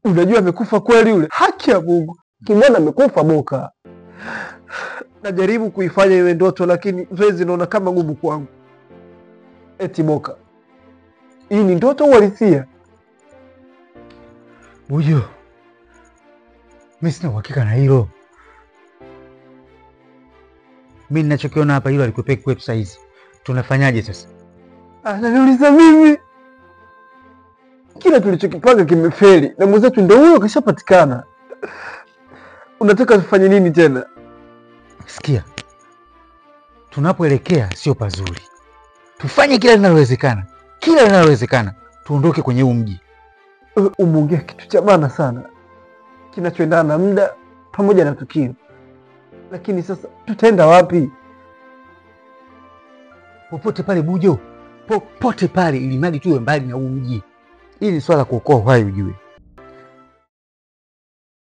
Unajua amekufa kweli yule? Haki ya Mungu. Kimwona amekufa Boka. Najaribu kuifanya iwe ndoto lakini zoezi naona kama ngumu kwangu. Eti Boka, hii ni ndoto au uhalisia? Buju, mimi sina uhakika na hilo. Mimi ninachokiona hapa hilo alikupeka kwetu saa hizi. Tunafanyaje sasa? Ananiuliza mimi. Kila tulichokipanga kimefeli na mwenzetu ndio huyo kashapatikana. Unataka tufanye nini tena? Sikia, tunapoelekea sio pazuri. Tufanye kila linalowezekana, tuondoke kwenye huu mji. Umeongea kitu cha maana sana kinachoendana na muda pamoja na tukio. Lakini sasa tutaenda wapi? Popote pale Bujo, popote pale, ili mradi tuwe mbali na huu mji. Hili ni swala kuokoa uhai ujue.